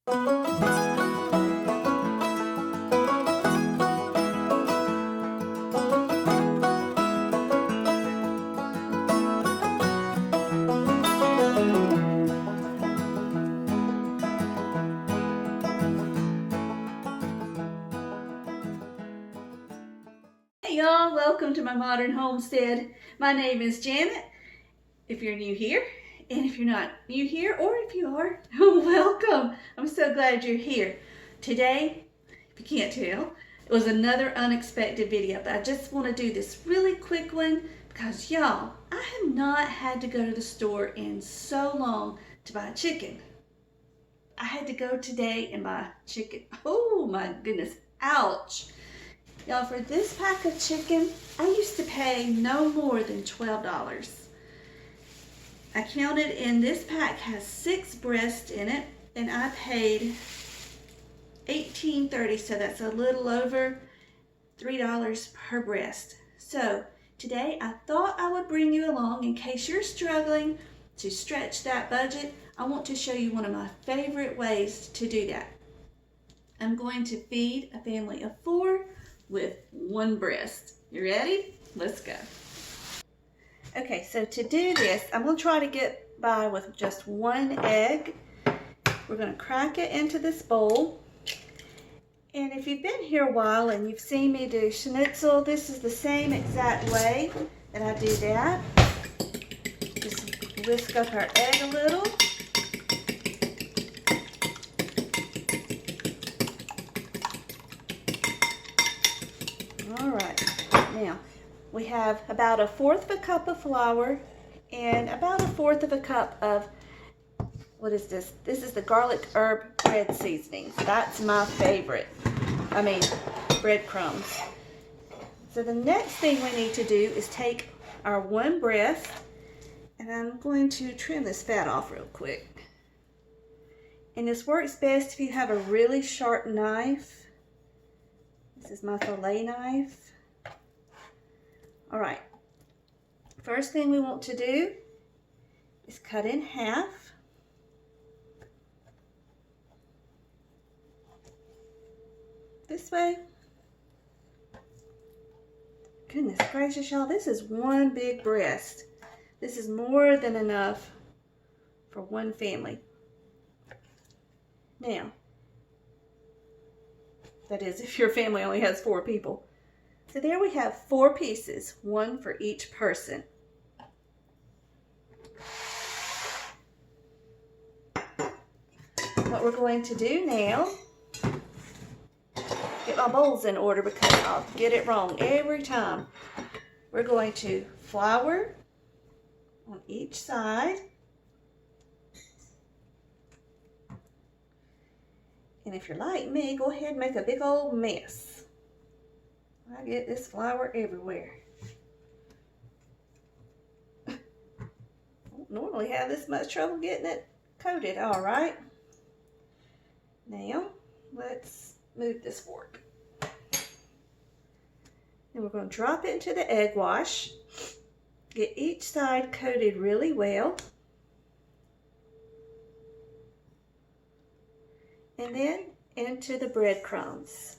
Hey y'all, welcome to my modern homestead. My name is Janet, if you're new here, and if you're not new here, or if you are, welcome. I'm so glad you're here. Today, if you can't tell, it was another unexpected video, but I just want to do this really quick one because y'all, I have not had to go to the store in so long to buy chicken. I had to go today and buy chicken. Oh my goodness, ouch. Y'all, for this pack of chicken, I used to pay no more than $12. I counted, and this pack has 6 breasts in it, and I paid $18.30, so that's a little over $3 per breast. So today I thought I would bring you along in case you're struggling to stretch that budget. I want to show you one of my favorite ways to do that. I'm going to feed a family of 4 with 1 breast. You ready? Let's go. Okay, so to do this, I'm going to try to get by with just 1 egg. We're going to crack it into this bowl. And if you've been here a while and you've seen me do schnitzel, this is the same exact way that I do that. Just whisk up our egg a little. Now, we have about 1/4 cup of flour and about 1/4 cup of, what is this? This is the garlic herb bread seasoning. That's my favorite. Breadcrumbs. So the next thing we need to do is take our 1 breast, and I'm going to trim this fat off real quick. And this works best if you have a really sharp knife. This is my fillet knife. All right, first thing we want to do is cut in half. This way. Goodness gracious, y'all, this is 1 big breast. This is more than enough for 1 family. Now, that is if your family only has 4 people. So there we have 4 pieces, 1 for each person. What we're going to do now, get my bowls in order because I'll get it wrong every time. We're going to flour on each side. And if you're like me, go ahead and make a big old mess. I get this flour everywhere. I don't normally have this much trouble getting it coated. All right. Now, let's move this fork. And we're going to drop it into the egg wash. Get each side coated really well. And then into the breadcrumbs.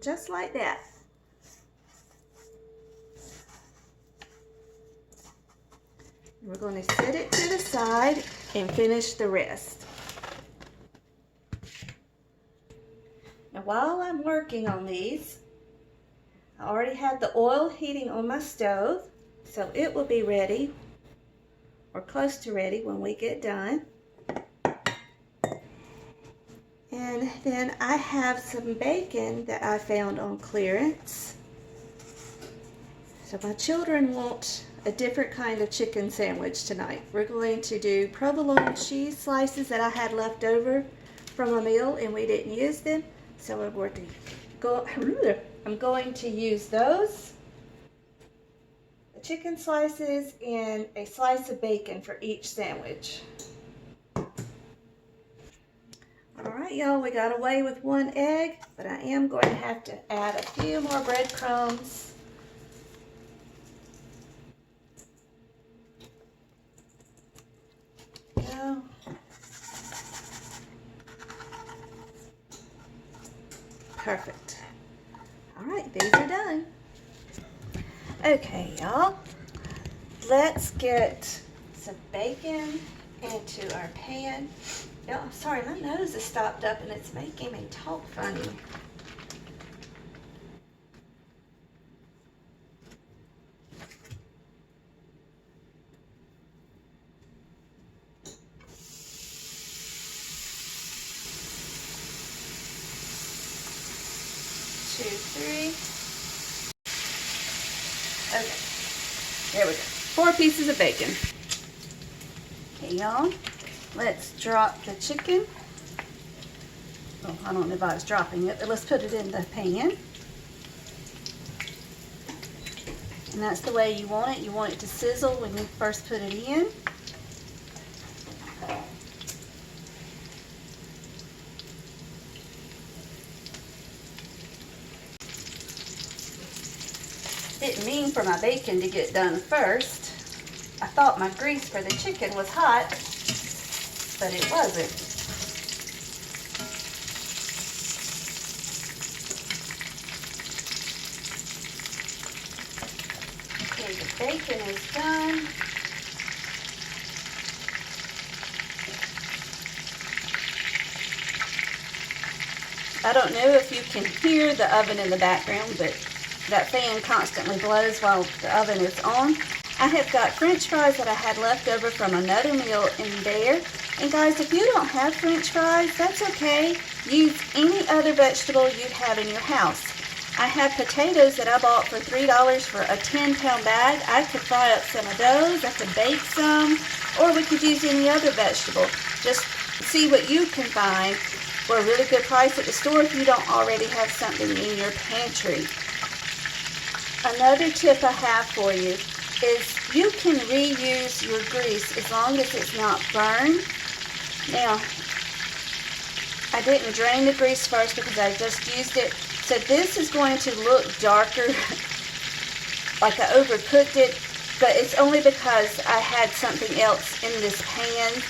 Just like that. We're going to set it to the side and finish the rest. Now while I'm working on these, I already had the oil heating on my stove, so it will be ready or close to ready when we get done. And then I have some bacon that I found on clearance. So my children want a different kind of chicken sandwich tonight. We're going to do provolone cheese slices that I had left over from a meal and we didn't use them. So I'm going to use those, the chicken slices, and a slice of bacon for each sandwich. Alright y'all, we got away with 1 egg, but I am going to have to add a few more breadcrumbs. Perfect. All right, these are done. Okay, y'all. Let's get some bacon into our pan. Y'all, I'm sorry, my nose is stopped up and it's making me talk funny. Two, three. Okay, there we go. 4 pieces of bacon. Okay, y'all, let's drop the chicken. Well, I don't know if I was dropping it, but let's put it in the pan. And that's the way you want it. You want it to sizzle when you first put it in. Didn't mean for my bacon to get done first. I thought my grease for the chicken was hot, but it wasn't. Okay, the bacon is done. I don't know if you can hear the oven in the background, but that fan constantly blows while the oven is on. I have got French fries that I had left over from another meal in there. And guys, if you don't have French fries, that's okay. Use any other vegetable you have in your house. I have potatoes that I bought for $3 for a 10-pound bag. I could fry up some of those. I could bake some, or we could use any other vegetable. Just see what you can find for a really good price at the store if you don't already have something in your pantry. Another tip I have for you is you can reuse your grease as long as it's not burned. Now, I didn't drain the grease first because I just used it. So this is going to look darker, like I overcooked it, but it's only because I had something else in this pan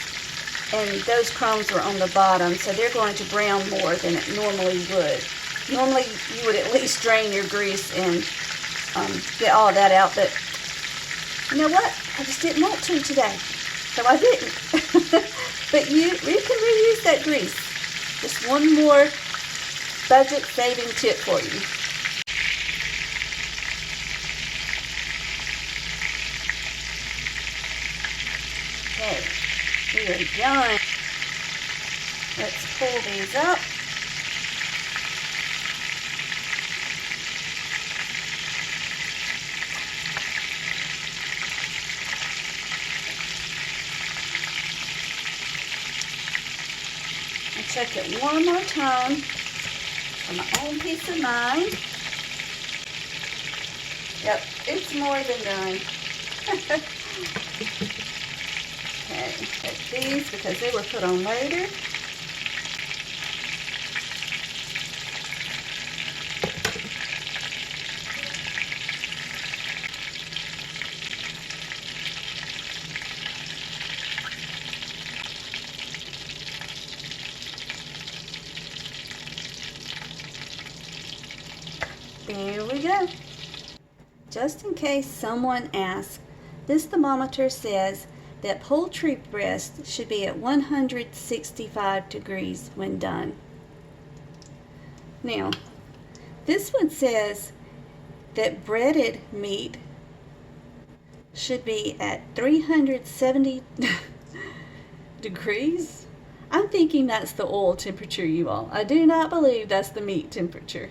and those crumbs were on the bottom, so they're going to brown more than it normally would. Normally you would at least drain your grease and get all that out, but you know what? I just didn't want to today, so I didn't. But you can reuse that grease. Just one more budget saving tip for you. Okay, we are done. Let's pull these up. Check it one more time for my own peace of mind. Yep, it's more than done. Okay, take these because they were put on later. There we go. Just in case someone asks, this thermometer says that poultry breast should be at 165 degrees when done. Now, this one says that breaded meat should be at 370 degrees. I'm thinking that's the oil temperature, you all. I do not believe that's the meat temperature.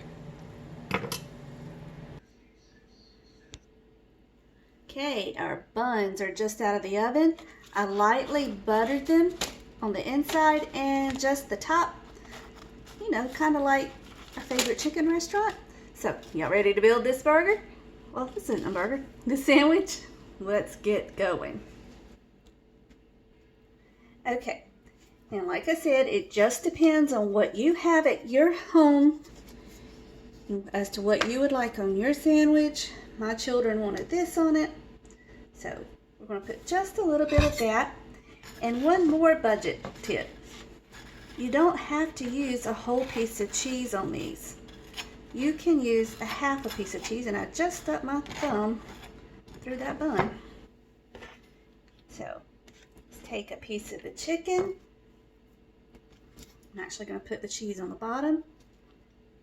Okay, our buns are just out of the oven. I lightly buttered them on the inside and just the top, you know, kind of like our favorite chicken restaurant. So, y'all ready to build this burger? Well, this isn't a burger, this sandwich. Let's get going. Okay, now like I said, it just depends on what you have at your home as to what you would like on your sandwich. My children wanted this on it. So we're going to put just a little bit of that. And one more budget tip. You don't have to use a whole piece of cheese on these. you can use a half a piece of cheese, and I just stuck my thumb through that bun. So let's take a piece of the chicken. I'm actually going to put the cheese on the bottom.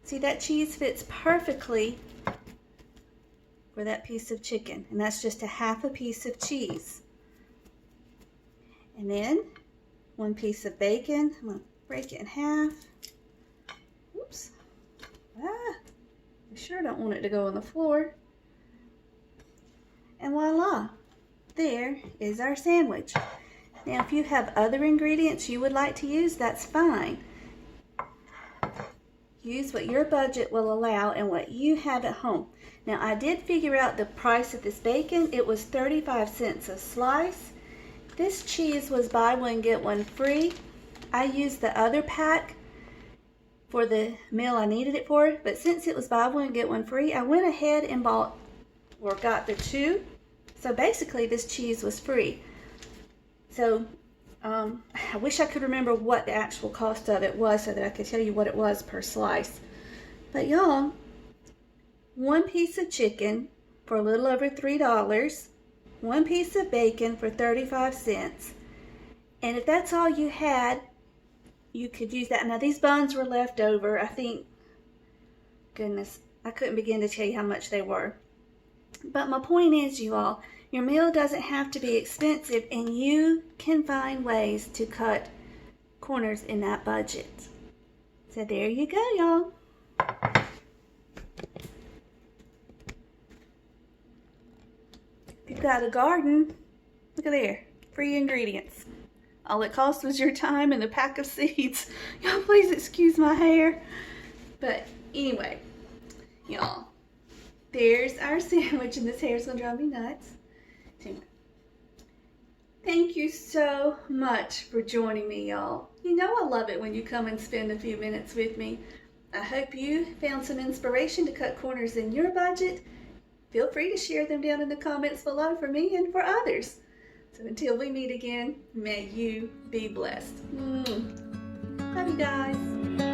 See, that cheese fits perfectly for that piece of chicken, and that's just a half a piece of cheese. And then 1 piece of bacon. I'm going to break it in half. Oops. I sure don't want it to go on the floor. And voila, there is our sandwich. Now, if you have other ingredients you would like to use, that's fine. Use what your budget will allow and what you have at home. Now, I did figure out the price of this bacon. It was 35 cents a slice. This cheese was buy one, get one free. I used the other pack for the meal I needed it for, but since it was buy one, get one free, I went ahead and got the 2. So basically, this cheese was free. So I wish I could remember what the actual cost of it was so that I could tell you what it was per slice. But y'all, 1 piece of chicken for a little over $3, 1 piece of bacon for 35 cents. And if that's all you had, you could use that. Now, these buns were left over. I think, goodness, I couldn't begin to tell you how much they were. But my point is, you all, your meal doesn't have to be expensive, and you can find ways to cut corners in that budget. So there you go, y'all. If you've got a garden, look at there, free ingredients. All it cost was your time and a pack of seeds. Y'all, please excuse my hair. But anyway, y'all, there's our sandwich, and this hair is gonna drive me nuts. Thank you so much for joining me, y'all. You know I love it when you come and spend a few minutes with me. I hope you found some inspiration to cut corners in your budget. Feel free to share them down in the comments below for me and for others. So until we meet again, may you be blessed. Love you guys.